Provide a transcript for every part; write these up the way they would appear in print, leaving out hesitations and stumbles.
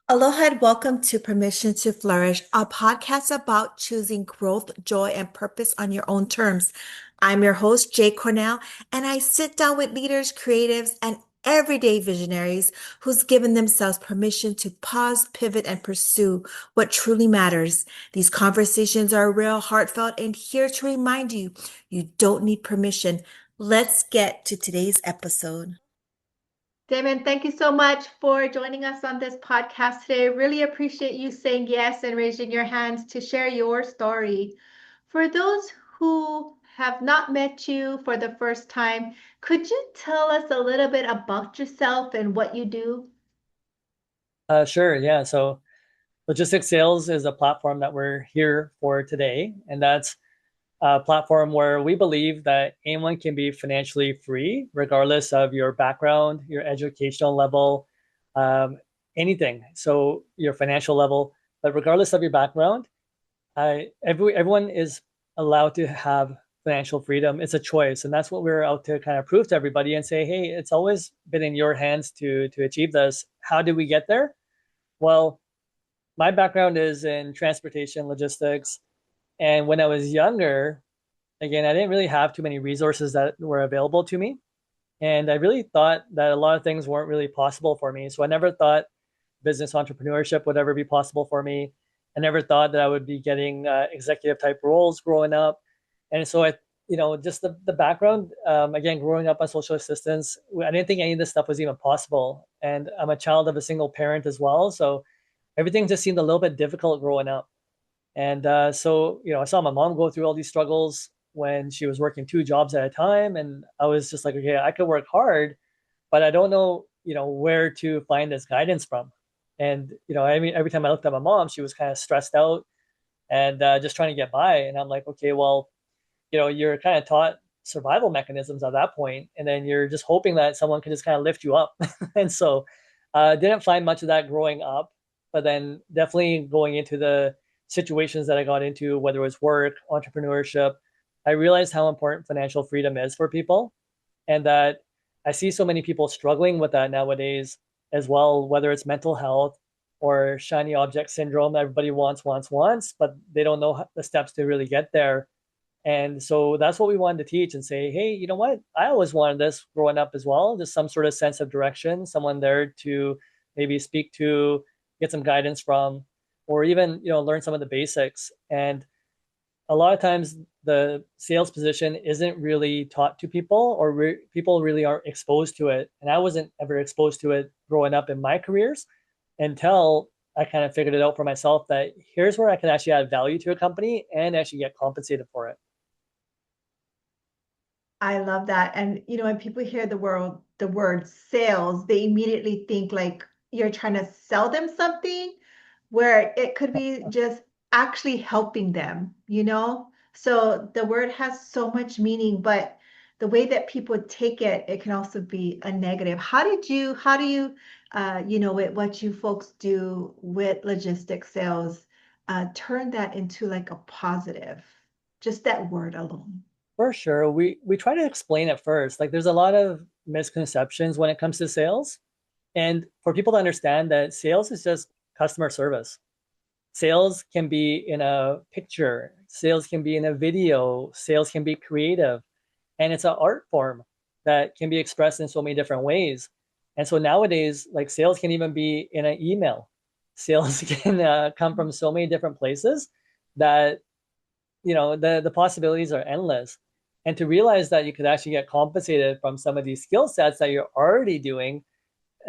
Aloha and welcome to Permission to Flourish, a podcast about choosing growth, joy, and purpose on your own terms. I'm your host, Jay Cornell, and I sit down with leaders, creatives, and everyday visionaries who's given themselves permission to pause, pivot, and pursue what truly matters. These conversations are real, heartfelt, and here to remind you, you don't need permission. Let's get to today's episode. Damon, thank you so much for joining us on this podcast today. Really appreciate you saying yes and raising your hands to share your story. For those who have not met you for the first time, could you tell us a little bit about yourself and what you do? Sure, yeah. So logistics sales is a platform that we're here for today, and that's a platform where we believe that anyone can be financially free, regardless of your background, your educational level, um, anything. So your financial level, but regardless of your background, everyone is allowed to have financial freedom. It's a choice, and that's what we're out to kind of prove to everybody and say, hey, it's always been in your hands to achieve this. How did we get there? Well, my background is in transportation logistics. And when I was younger, again, I didn't really have too many resources that were available to me. And I really thought that a lot of things weren't really possible for me. So I never thought business entrepreneurship would ever be possible for me. I never thought that I would be getting executive type roles growing up. And so just the background, again, growing up on social assistance, I didn't think any of this stuff was even possible. And I'm a child of a single parent as well. So everything just seemed a little bit difficult growing up. And I saw my mom go through all these struggles when she was working two jobs at a time. And I was just like, okay, I could work hard, but I don't know, where to find this guidance from. And, I mean, every time I looked at my mom, she was kind of stressed out and just trying to get by. And I'm like, okay, well, you're kind of taught survival mechanisms at that point, and then you're just hoping that someone can just kind of lift you up. And so didn't find much of that growing up, but then definitely going into the situations that I got into, whether it was work, entrepreneurship, I realized how important financial freedom is for people, and that I see so many people struggling with that nowadays as well, whether it's mental health or shiny object syndrome. Everybody wants, but they don't know the steps to really get there. And so that's what we wanted to teach and say, hey, you know what? I always wanted this growing up as well, just some sort of sense of direction, someone there to maybe speak to, get some guidance from, or even, learn some of the basics. And a lot of times the sales position isn't really taught to people, or people really aren't exposed to it. And I wasn't ever exposed to it growing up in my careers until I kind of figured it out for myself that here's where I can actually add value to a company and actually get compensated for it. I love that. And when people hear the word sales, they immediately think like you're trying to sell them something, where it could be just actually helping them. So the word has so much meaning, but the way that people take it, it can also be a negative. How do you, with what you folks do with logistics sales, turn that into like a positive, just that word alone? For sure. We try to explain it first. Like there's a lot of misconceptions when it comes to sales. And for people to understand that sales is just customer service. Sales can be in a picture, sales can be in a video, sales can be creative, and it's an art form that can be expressed in so many different ways. And so nowadays, like sales can even be in an email. Sales can come from so many different places that the possibilities are endless. And to realize that you could actually get compensated from some of these skill sets that you're already doing,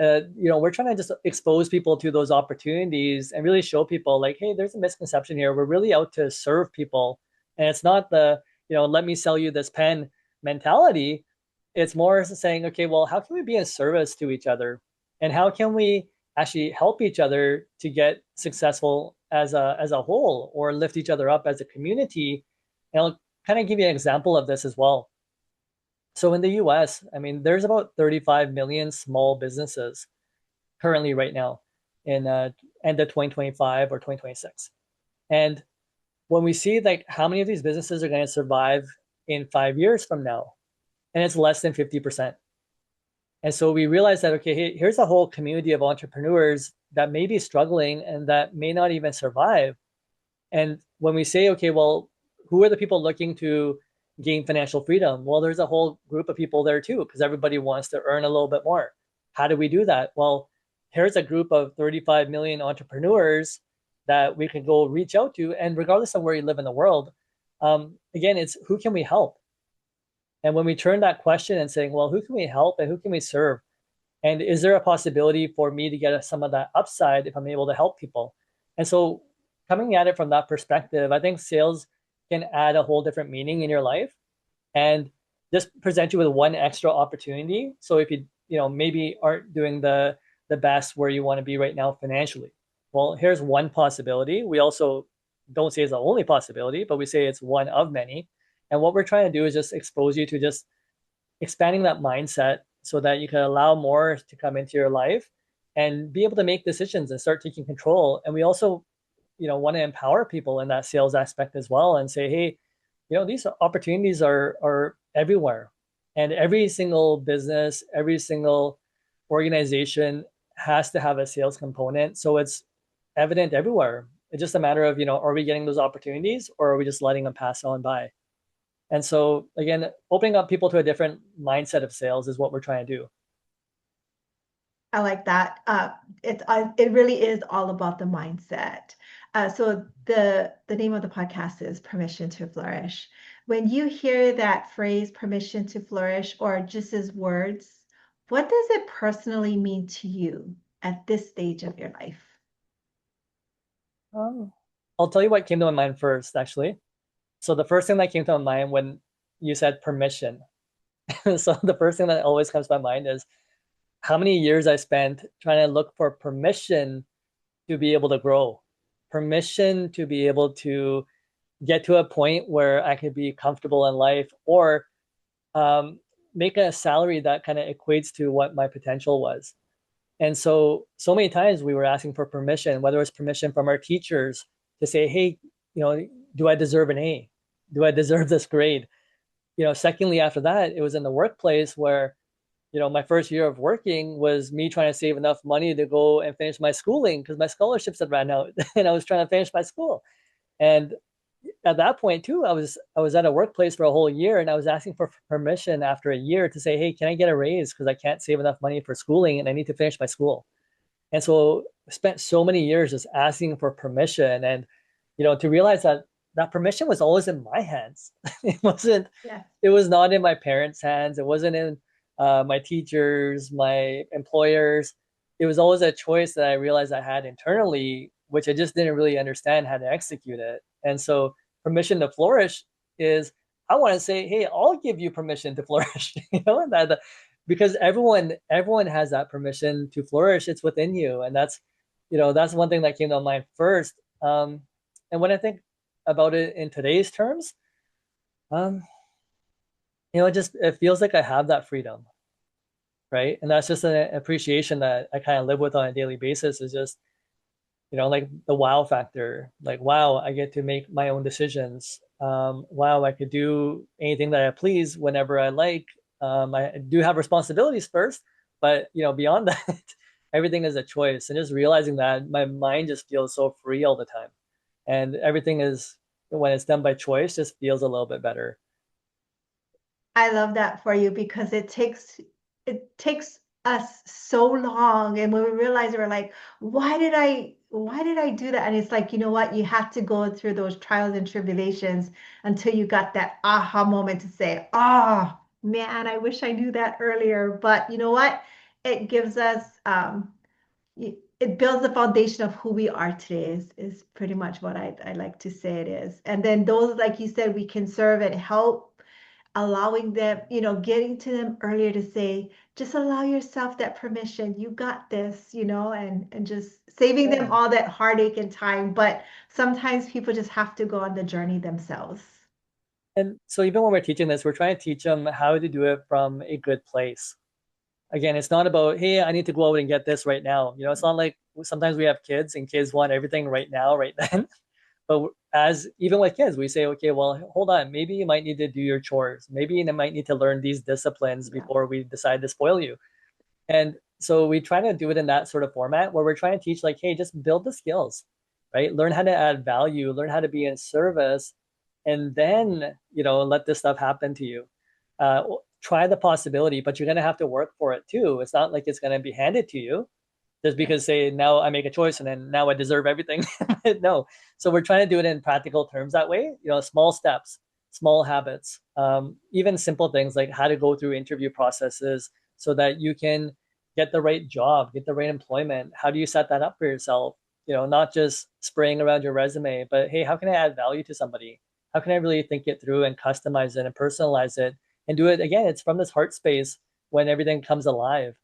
we're trying to just expose people to those opportunities and really show people like, hey, there's a misconception here. We're really out to serve people. And it's not the, let me sell you this pen mentality. It's more saying, okay, well, how can we be in service to each other? And how can we actually help each other to get successful as a whole, or lift each other up as a community? And I'll kind of give you an example of this as well. So in the US, I mean, there's about 35 million small businesses currently right now in end of 2025 or 2026. And when we see like how many of these businesses are going to survive in 5 years from now, and it's less than 50%. And so we realized that, okay, here's a whole community of entrepreneurs that may be struggling and that may not even survive. And when we say, okay, well, who are the people looking to gain financial freedom? Well, there's a whole group of people there too, because everybody wants to earn a little bit more. How do we do that? Well, here's a group of 35 million entrepreneurs that we can go reach out to. And regardless of where you live in the world, again, it's who can we help? And when we turn that question and saying, well, who can we help and who can we serve? And is there a possibility for me to get some of that upside if I'm able to help people? And so coming at it from that perspective, I think sales can add a whole different meaning in your life and just present you with one extra opportunity. So if you maybe aren't doing the best where you want to be right now financially, well, here's one possibility. We also don't say it's the only possibility, but we say it's one of many. And what we're trying to do is just expose you to just expanding that mindset so that you can allow more to come into your life and be able to make decisions and start taking control. And we also, want to empower people in that sales aspect as well and say, hey, these opportunities are everywhere. And every single business, every single organization has to have a sales component. So it's evident everywhere. It's just a matter of, are we getting those opportunities or are we just letting them pass on by? And so again, opening up people to a different mindset of sales is what we're trying to do. I like that. It really is all about the mindset. So the name of the podcast is Permission to Flourish. When you hear that phrase, permission to flourish, or just as words, what does it personally mean to you at this stage of your life? Um, I'll tell you what came to my mind first, actually. So the first thing that came to my mind when you said permission. So the first thing that always comes to my mind is how many years I spent trying to look for permission to be able to grow, permission to be able to get to a point where I could be comfortable in life or make a salary that kind of equates to what my potential was. And so many times we were asking for permission, whether it's permission from our teachers to say, hey, do I deserve an A? Do I deserve this grade? Secondly, after that, it was in the workplace where, my first year of working was me trying to save enough money to go and finish my schooling because my scholarships had ran out and I was trying to finish my school. And at that point too, I was at a workplace for a whole year and I was asking for permission after a year to say, hey, can I get a raise? Because I can't save enough money for schooling and I need to finish my school. And so I spent so many years just asking for permission and, to realize that that permission was always in my hands. It wasn't, Yeah. it was not in my parents' hands. It wasn't in my teachers, my employers. It was always a choice that I realized I had internally, which I just didn't really understand how to execute it. And so permission to flourish is I want to say, hey, I'll give you permission to flourish, and because everyone has that permission to flourish. It's within you. And that's one thing that came to mind first. And when I think about it in today's terms, um, it feels like I have that freedom, right? And that's just an appreciation that I kind of live with on a daily basis is just, like the wow factor, like, wow, I get to make my own decisions. Wow, I could do anything that I please whenever I like. I do have responsibilities first, but beyond that, everything is a choice. And just realizing that my mind just feels so free all the time. And everything is, when it's done by choice, just feels a little bit better. I love that for you because it takes us so long, and when we realize it, we're like, why did I do that? And it's like, you know what? You have to go through those trials and tribulations until you got that aha moment to say, oh man, I wish I knew that earlier. But you know what? It gives us it builds the foundation of who we are today is pretty much what I like to say it is. And then those, like you said, we can serve and help, allowing them, getting to them earlier to say, just allow yourself that permission. You got this, and just saving them Yeah. all that heartache and time. But sometimes people just have to go on the journey themselves. And so even when we're teaching this, we're trying to teach them how to do it from a good place. Again, it's not about, hey, I need to go out and get this right now. It's not like sometimes we have kids and kids want everything right now, right then. But as even with kids, we say, okay, well, hold on, maybe you might need to do your chores. Maybe you might need to learn these disciplines Yeah. before we decide to spoil you. And so we try to do it in that sort of format where we're trying to teach like, hey, just build the skills, right? Learn how to add value, learn how to be in service, and then, let this stuff happen to you. Try the possibility, but you're going to have to work for it too. It's not like it's going to be handed to you just Yeah. because say now I make a choice and then now I deserve everything. No. So we're trying to do it in practical terms that way, small steps, small habits, even simple things like how to go through interview processes so that you can get the right job, get the right employment. How do you set that up for yourself? Not just spraying around your resume, but hey, how can I add value to somebody? How can I really think it through and customize it and personalize it and do it again? It's from this heart space when everything comes alive.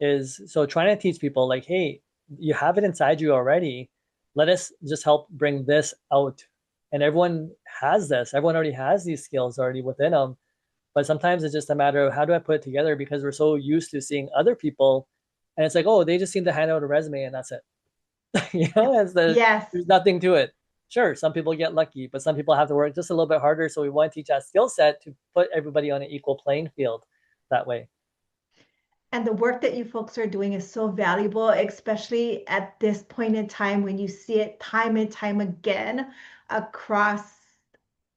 Is so trying to teach people like, hey, you have it inside you already. Let us just help bring this out. And everyone has this. Everyone already has these skills already within them. But sometimes it's just a matter of how do I put it together because we're so used to seeing other people, and it's like, oh, they just seem to hand out a resume and that's it. Yep. Yes. There's nothing to it. Sure, some people get lucky, but some people have to work just a little bit harder. So we want to teach that skill set to put everybody on an equal playing field that way. And the work that you folks are doing is so valuable, especially at this point in time when you see it time and time again across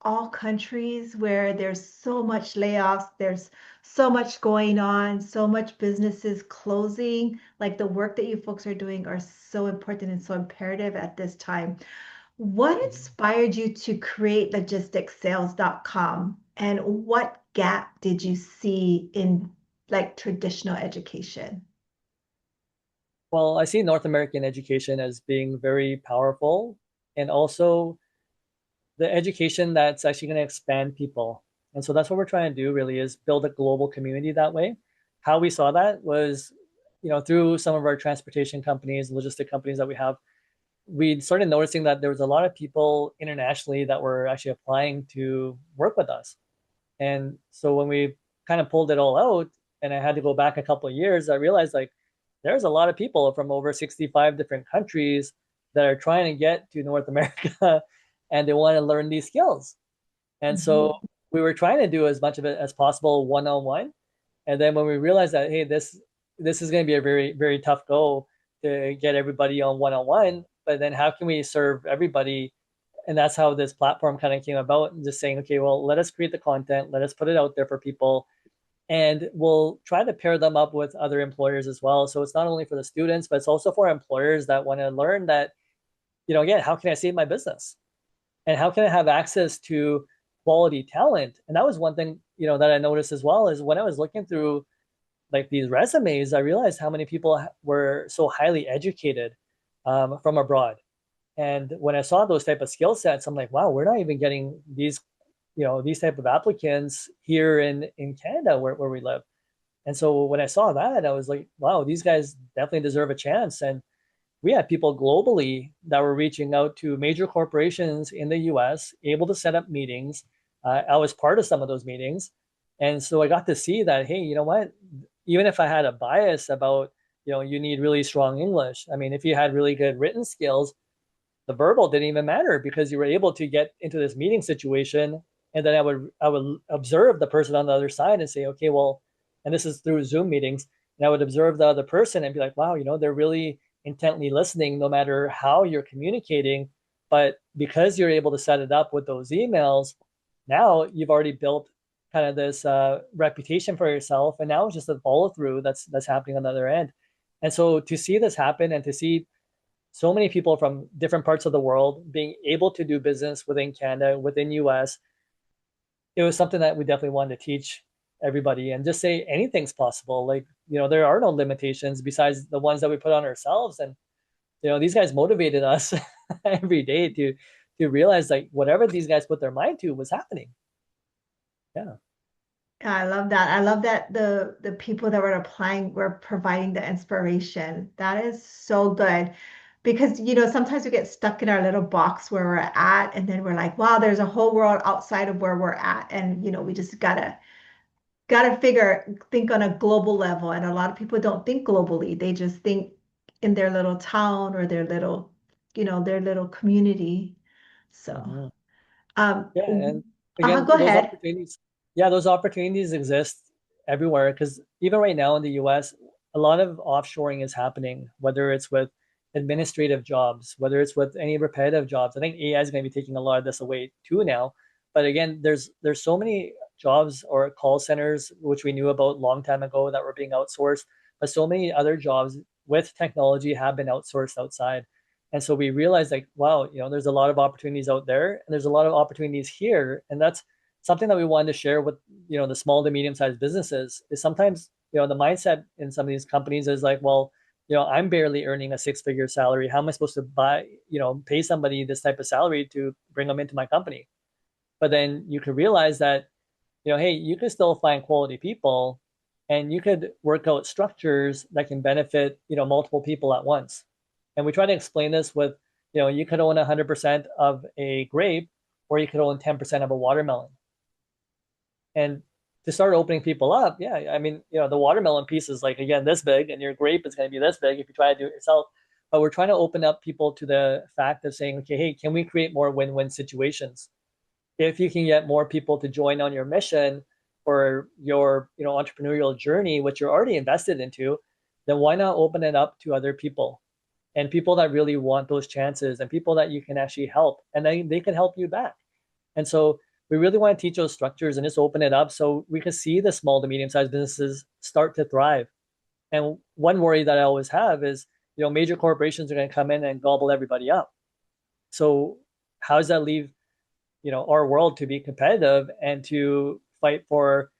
all countries where there's so much layoffs, there's so much going on, so much businesses closing. Like the work that you folks are doing are so important and so imperative at this time. What Mhm. inspired you to create logisticsales.com, and what gap did you see in like traditional education? Well, I see North American education as being very powerful and also the education that's actually going to expand people. And so that's what we're trying to do really is build a global community that way. How we saw that was, through some of our transportation companies, logistic companies that we have, we started noticing that there was a lot of people internationally that were actually applying to work with us. And so when we kind of pulled it all out and I had to go back a couple of years, I realized like there's a lot of people from over 65 different countries that are trying to get to North America and they want to learn these skills. And so Mhm. we were trying to do as much of it as possible one-on-one. And then when we realized that, hey, this is going to be a very, very tough go to get everybody on one-on-one, but then how can we serve everybody? And that's how this platform kind of came about, and just saying, okay, well, let us create the content, let us put it out there for people, and we'll try to pair them up with other employers as well. So it's not only for the students, but it's also for employers that want to learn that, again, how can I save my business? And how can I have access to quality talent? And that was one thing, that I noticed as well is when I was looking through like these resumes, I realized how many people were so highly educated from abroad. And when I saw those type of skill sets, I'm like, wow, we're not even getting these type of applicants here in Canada where we live. And so when I saw that, I was like, wow, these guys definitely deserve a chance. And we had people globally that were reaching out to major corporations in the US, able to set up meetings. I was part of some of those meetings. And so I got to see that, hey, you know what? Even if I had a bias about, you need really strong English. I mean, if you had really good written skills, the verbal didn't even matter because you were able to get into this meeting situation. And then I would observe the person on the other side and say, okay, well, and this is through Zoom meetings, and I would observe the other person and be like, wow, they're really intently listening no matter how you're communicating. But because you're able to set it up with those emails, now you've already built kind of this reputation for yourself. And now it's just a follow through that's happening on the other end. And so to see this happen and to see so many people from different parts of the world being able to do business within Canada, within US, it was something that we definitely wanted to teach everybody and just say anything's possible. Like, there are no limitations besides the ones that we put on ourselves. And, these guys motivated us every day to realize like whatever these guys put their mind to was happening. Yeah. I love that. I love that the people that were applying were providing the inspiration. That is so good because sometimes we get stuck in our little box where we're at and then we're like, wow, there's a whole world outside of where we're at and we just gotta think on a global level. And a lot of people don't think globally. They just think in their little town or their little community. So, Mhm. um, Yeah, and again, go those ahead. opportunities, yeah, those opportunities exist everywhere because even right now in the US, a lot of offshoring is happening, whether it's with administrative jobs, whether it's with any repetitive jobs. I think AI is going to be taking a lot of this away too now. But again, there's so many jobs or call centers which we knew about a long time ago that were being outsourced, but so many other jobs with technology have been outsourced outside. And so we realized like, wow, there's a lot of opportunities out there and there's a lot of opportunities here. And that's something that we wanted to share with, the small to medium-sized businesses is sometimes, the mindset in some of these companies is like, well, I'm barely earning a six-figure salary. How am I supposed to pay somebody this type of salary to bring them into my company? But then you could realize that, hey, you could still find quality people and you could work out structures that can benefit, multiple people at once. And we try to explain this with, you could own 100% of a grape or you could own 10% of a watermelon. And to start opening people up, yeah, I mean, the watermelon piece is like, again, this big, and your grape is going to be this big if you try to do it yourself. But we're trying to open up people to the fact of saying, okay, hey, can we create more win-win situations? If you can get more people to join on your mission or your, entrepreneurial journey, which you're already invested into, then why not open it up to other people and people that really want those chances and people that you can actually help, and then they can help you back. And so we really want to teach those structures and just open it up so we can see the small to medium-sized businesses start to thrive. And one worry that I always have is, major corporations are going to come in and gobble everybody up. So how does that leave, our world to be competitive and to fight for,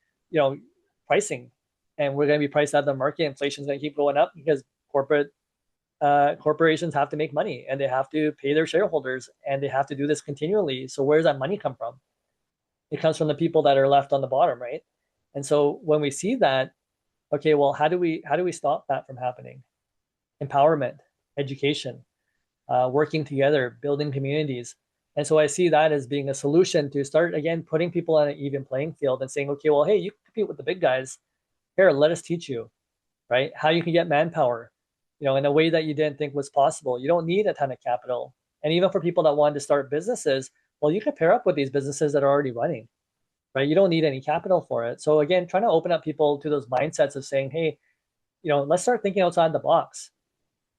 pricing? And we're going to be priced out of the market. Inflation is going to keep going up because corporations have to make money and they have to pay their shareholders and they have to do this continually. So where does that money come from? It comes from the people that are left on the bottom, right? And so when we see that, okay, well, how do we stop that from happening? Empowerment, education, working together, building communities. And so I see that as being a solution to start, again, putting people on an even playing field and saying, okay, well, hey, you compete with the big guys. Here, let us teach you, right? How you can get manpower, in a way that you didn't think was possible. You don't need a ton of capital. And even for people that wanted to start businesses, well, you could pair up with these businesses that are already running, right? You don't need any capital for it. So again, trying to open up people to those mindsets of saying, hey, let's start thinking outside the box.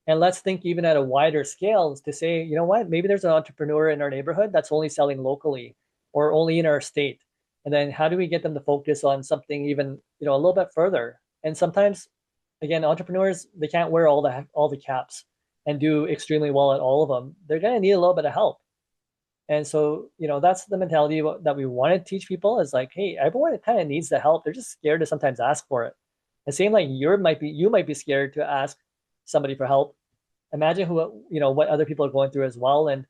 And let's think even at a wider scale to say, you know what, maybe there's an entrepreneur in our neighborhood that's only selling locally or only in our state. And then how do we get them to focus on something even, a little bit further? And sometimes, again, entrepreneurs, they can't wear all the caps and do extremely well at all of them. They're going to need a little bit of help. And so, that's the mentality that we want to teach people is like, hey, everyone kind of needs the help. They're just scared to sometimes ask for it. The same like you might be scared to ask somebody for help. Imagine what other people are going through as well. And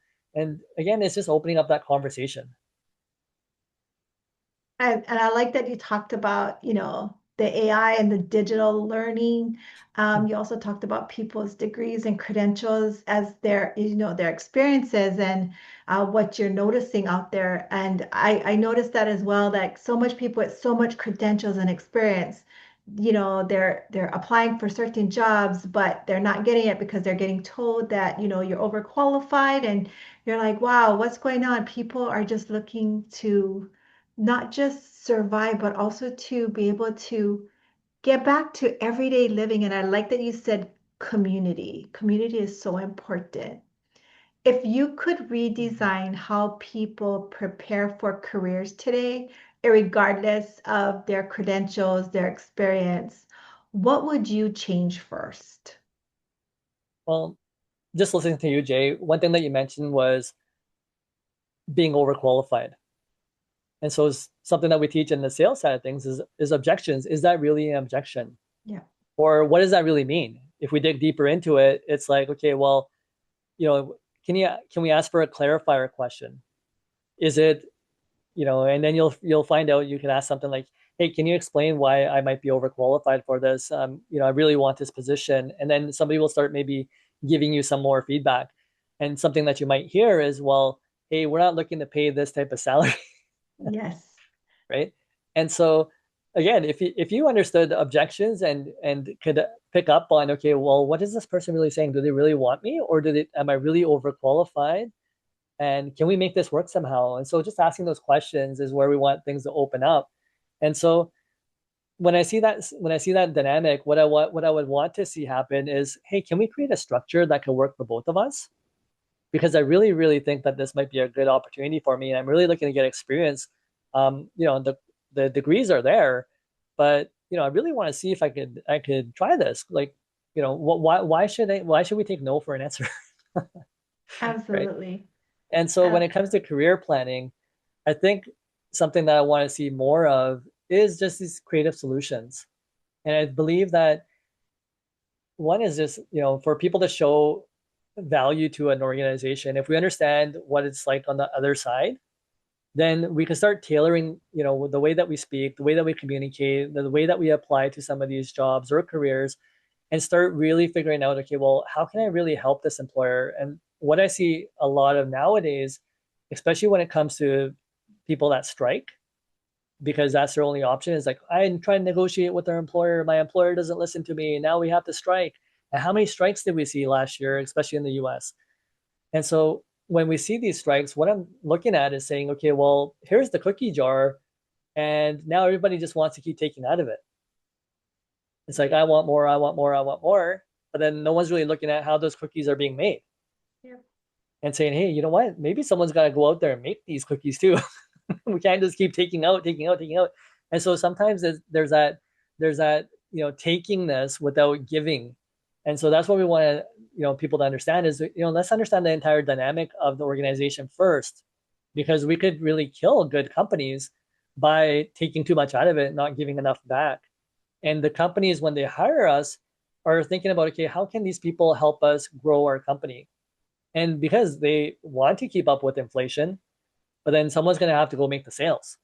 again, it's just opening up that conversation. And I like that you talked about, the AI and the digital learning. You also talked about people's degrees and credentials as their experiences and what you're noticing out there. And I noticed that as well, that so much people with so much credentials and experience, they're applying for certain jobs, but they're not getting it because they're getting told that, you're overqualified, and you're like, wow, what's going on? People are just looking to not just survive, but also to be able to get back to everyday living. And I like that you said community. Community is so important. If you could redesign how people prepare for careers today, regardless of their credentials, their experience, what would you change first? Well, just listening to you, Jay, one thing that you mentioned was being overqualified. And so it's something that we teach in the sales side of things is objections. Is that really an objection? Yeah. Or what does that really mean? If we dig deeper into it, it's like, okay, well, can we ask for a clarifier question? Is it, and then you'll find out. You can ask something like, hey, can you explain why I might be overqualified for this? I really want this position. And then somebody will start maybe giving you some more feedback. And something that you might hear is, well, hey, we're not looking to pay this type of salary. Yes. Right? And so again, if you understood the objections and could pick up on, okay, well, what is this person really saying? Do they really want me, or am I really overqualified? And can we make this work somehow? And so just asking those questions is where we want things to open up. And so when I see that dynamic, what I would want to see happen is, hey, can we create a structure that can work for both of us? Because I really, really think that this might be a good opportunity for me, and I'm really looking to get experience. The degrees are there, but I really want to see if I could try this. Like, why should we take no for an answer, right? Absolutely. And so when Ab- it comes to career planning, I think something that I want to see more of is just these creative solutions. And I believe that one is just, for people to show value to an organization, if we understand what it's like on the other side, then we can start tailoring, the way that we speak, the way that we communicate, the way that we apply to some of these jobs or careers, and start really figuring out, okay, well, how can I really help this employer? And what I see a lot of nowadays, especially when it comes to people that strike, because that's their only option, is like, I'm trying to negotiate with their employer. My employer doesn't listen to me. Now we have to strike. And how many strikes did we see last year, especially in the US? And so when we see these strikes, what I'm looking at is saying, okay, well, here's the cookie jar. And now everybody just wants to keep taking out of it. It's like, I want more, I want more, I want more. But then no one's really looking at how those cookies are being made yeah. and saying, hey, you know what? Maybe someone's got to go out there and make these cookies too. We can't just keep taking out, taking out, taking out. And so sometimes there's that, taking this without giving. And so that's what we want to, people to understand is, let's understand the entire dynamic of the organization first, because we could really kill good companies by taking too much out of it, not giving enough back. And the companies, when they hire us, are thinking about, okay, how can these people help us grow our company? And because they want to keep up with inflation, but then someone's going to have to go make the sales,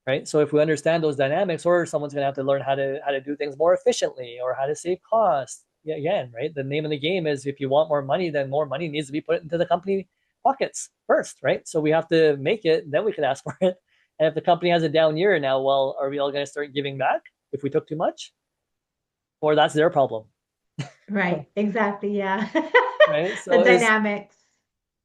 right? So if we understand those dynamics, or someone's going to have to learn how to do things more efficiently or how to save costs. Yeah, again, right? The name of the game is, if you want more money, then more money needs to be put into the company pockets first, right? So we have to make it, then we can ask for it. And if the company has a down year now, well, are we all going to start giving back if we took too much? Or that's their problem, Right. Exactly. Yeah. right? The So is dynamics.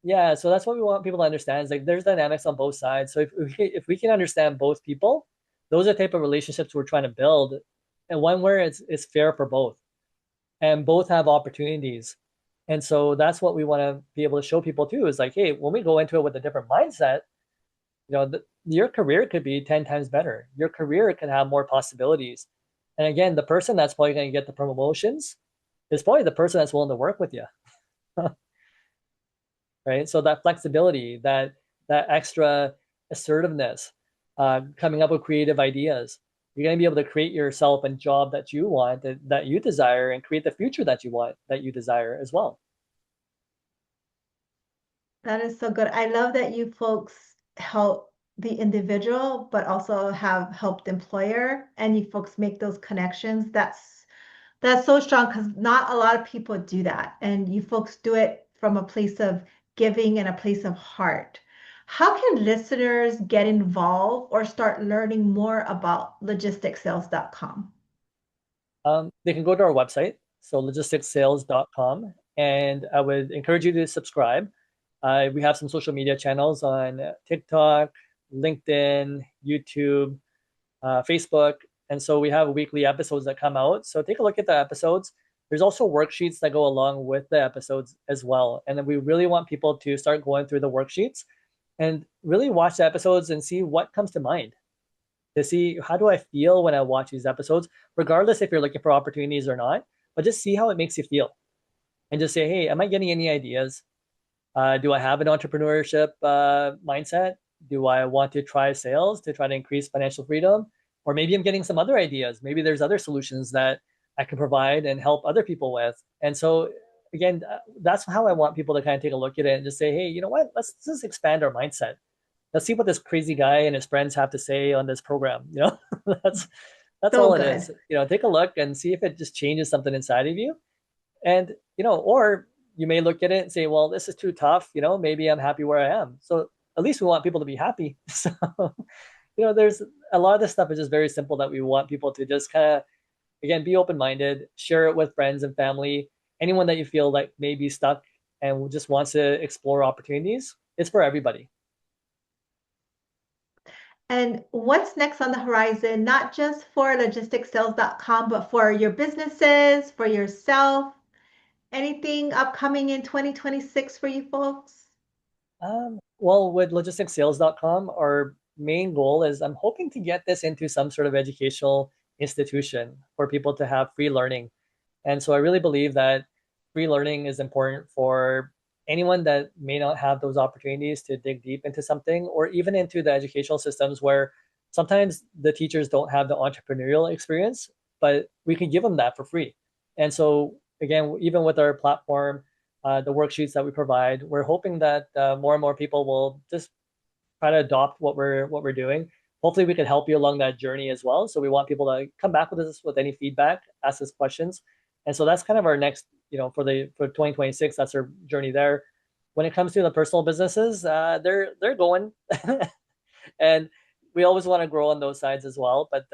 Yeah, so that's what we want people to understand. Is like, there's dynamics on both sides. So if we can understand both people, those are the type of relationships we're trying to build, and one where it's fair for both, and both have opportunities. And so that's what we want to be able to show people too. Is like, hey, when we go into it with a different mindset, your career could be 10 times better. Your career can have more possibilities. And again, the person that's probably going to get the promotions is probably the person that's willing to work with you. Right? So that flexibility, that extra assertiveness, coming up with creative ideas. You're going to be able to create yourself a job that you want, that you desire, and create the future that you want, that you desire as well. That is so good. I love that you folks help the individual, but also have helped the employer, and you folks make those connections. That's so strong because not a lot of people do that. And you folks do it from a place of giving and a place of heart. How can listeners get involved or start learning more about logisticsales.com? They can go to our website, so logisticssales.com, and I would encourage you to subscribe. We have some social media channels on TikTok, LinkedIn, YouTube, Facebook. And so we have weekly episodes that come out. So take a look at the episodes. There's also worksheets that go along with the episodes as well. And then we really want people to start going through the worksheets and really watch the episodes and see what comes to mind, to see, how do I feel when I watch these episodes, regardless if you're looking for opportunities or not, but just see how it makes you feel. And just say, hey, am I getting any ideas? Do I have an entrepreneurship mindset? Do I want to try sales to try to increase financial freedom? Or maybe I'm getting some other ideas. Maybe there's other solutions that I can provide and help other people with. And so, again, that's how I want people to kind of take a look at it and just say, hey, you know what? Let's just expand our mindset. Let's see what this crazy guy and his friends have to say on this program. That's that's So all it good. is. Take a look and see if it just changes something inside of you. And or you may look at it and say, well, this is too tough, maybe I'm happy where I am. So at least we want people to be happy. So there's a lot of this stuff is just very simple, that we want people to just kind of, again, be open-minded, share it with friends and family, anyone that you feel like may be stuck and just wants to explore opportunities. It's for everybody. And what's next on the horizon, not just for logisticsales.com, but for your businesses, for yourself? Anything upcoming in 2026 for you folks? Well, with logisticsales.com, our main goal is I'm hoping to get this into some sort of educational institution for people to have free learning. And so I really believe that free learning is important for anyone that may not have those opportunities to dig deep into something, or even into the educational systems where sometimes the teachers don't have the entrepreneurial experience, but we can give them that for free. And so, again, even with our platform, the worksheets that we provide, we're hoping that more and more people will just try to adopt what we're doing. Hopefully, we can help you along that journey as well. So we want people to come back with us with any feedback, ask us questions, and so that's kind of our next, for 2026. That's our journey there. When it comes to the personal businesses, they're going, and we always want to grow on those sides as well. But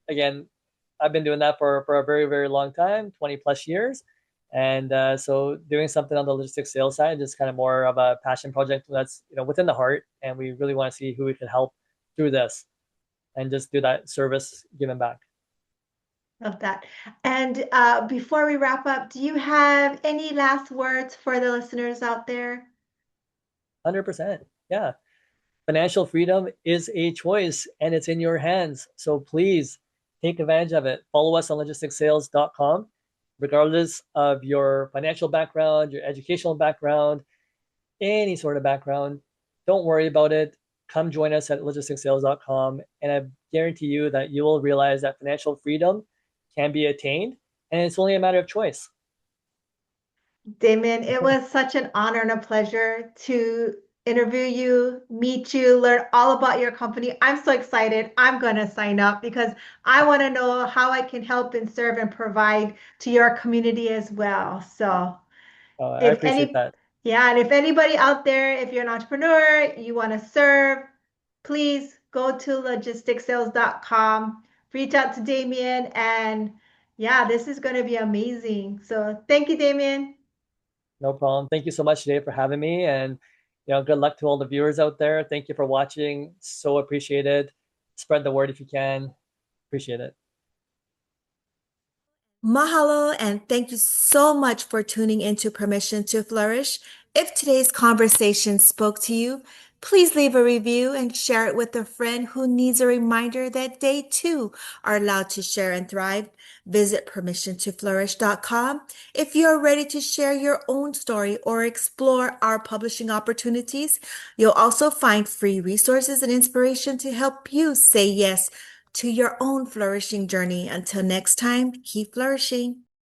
again, I've been doing that for a very very long time, 20 plus years. And so doing something on the logistics sales side is kind of more of a passion project that's within the heart, and we really want to see who we can help through this and just do that service giving back. Love that. And before we wrap up, do you have any last words for the listeners out there? 100%. Yeah. Financial freedom is a choice and it's in your hands. So please take advantage of it. Follow us on logisticsales.com, regardless of your financial background, your educational background, any sort of background. Don't worry about it. Come join us at logisticsales.com. And I guarantee you that you will realize that financial freedom can be attained, and it's only a matter of choice. Damon, it was such an honor and a pleasure to interview you, meet you, learn all about your company. I'm so excited. I'm going to sign up because I want to know how I can help and serve and provide to your community as well. So, I if appreciate any, that. yeah, and if anybody out there, if you're an entrepreneur, you want to serve, please go to logisticsales.com, reach out to Damien, and yeah, this is going to be amazing. So, thank you, Damien. No problem. Thank you so much today for having me. And good luck to all the viewers out there. Thank you for watching. So appreciated. Spread the word if you can. Appreciate it. Mahalo, and thank you so much for tuning into Permission to Flourish. If today's conversation spoke to you, please leave a review and share it with a friend who needs a reminder that they too are allowed to share and thrive. Visit permissiontoflourish.com if you're ready to share your own story or explore our publishing opportunities. You'll also find free resources and inspiration to help you say yes to your own flourishing journey. Until next time, keep flourishing.